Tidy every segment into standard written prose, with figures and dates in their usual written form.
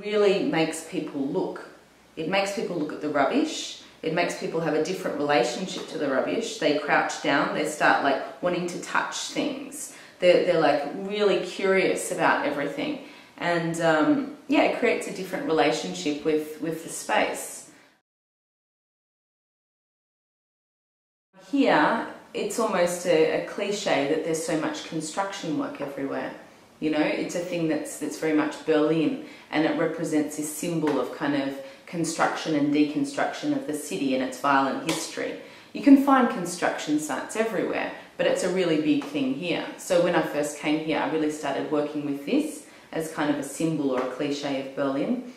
really makes people look. It makes people look at the rubbish. It makes people have a different relationship to the rubbish. They crouch down, they start like wanting to touch things. They're like really curious about everything. And yeah, it creates a different relationship with the space. Here, it's almost a cliche that there's so much construction work everywhere. You know, it's a thing that's very much Berlin, and it represents this symbol of kind of construction and deconstruction of the city and its violent history. You can find construction sites everywhere, but it's a really big thing here. So when I first came here, I really started working with this as kind of a symbol or a cliche of Berlin.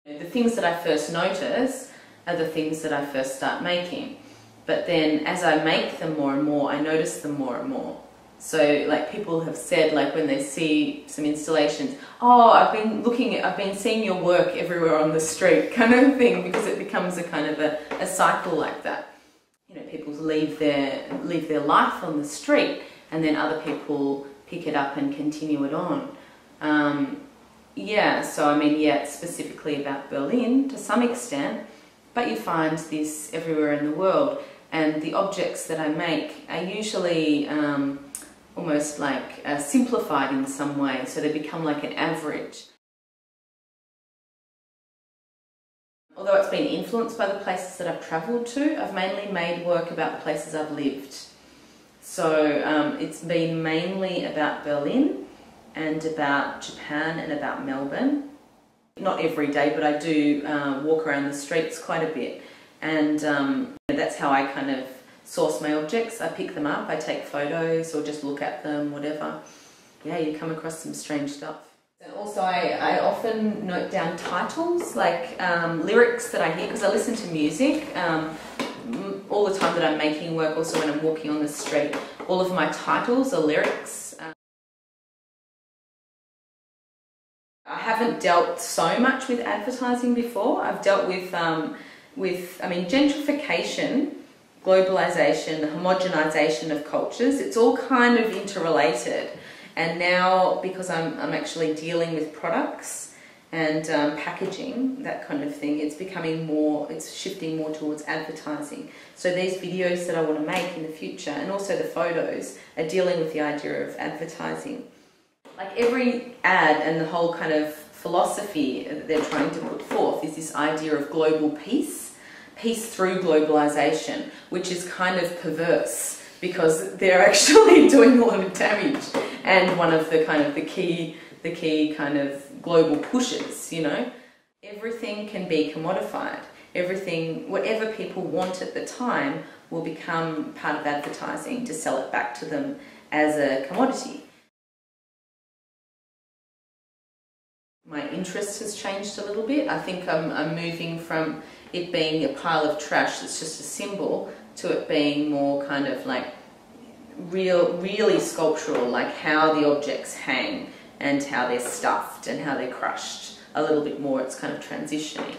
The things that I first notice are the things that I first start making. But then as I make them more and more, I notice them more and more. So like people have said, like when they see some installations, oh, I've been seeing your work everywhere on the street, kind of thing, because it becomes a kind of a cycle like that. You know, people leave their life on the street, and then other people pick it up and continue it on. Yeah, so I mean, yeah, it's specifically about Berlin to some extent, but you find this everywhere in the world. And the objects that I make are usually almost like simplified in some way, so they become like an average. Although it's been influenced by the places that I've travelled to, I've mainly made work about the places I've lived. So it's been mainly about Berlin and about Japan and about Melbourne. Not every day, but I do walk around the streets quite a bit, and that's how I kind of source my objects. I pick them up, I take photos or just look at them, whatever. Yeah, you come across some strange stuff. And also I often note down titles, like lyrics that I hear, because I listen to music all the time that I'm making work, also when I'm walking on the street. All of my titles are lyrics. I haven't dealt so much with advertising before. I've dealt with I mean, gentrification, globalization, the homogenization of cultures, it's all kind of interrelated. And now, because I'm actually dealing with products and packaging, that kind of thing, it's becoming more, it's shifting more towards advertising. So these videos that I want to make in the future, and also the photos, are dealing with the idea of advertising. Like every ad and the whole kind of philosophy that they're trying to put forth is this idea of global peace through globalization, which is kind of perverse because they're actually doing a lot of damage. And one of the kind of the key kind of global pushes, you know, everything can be commodified. Everything, whatever people want at the time, will become part of advertising to sell it back to them as a commodity. My interest has changed a little bit. I think I'm moving from it being a pile of trash that's just a symbol to it being more kind of like really sculptural, like how the objects hang and how they're stuffed and how they're crushed. A little bit more, it's kind of transitioning.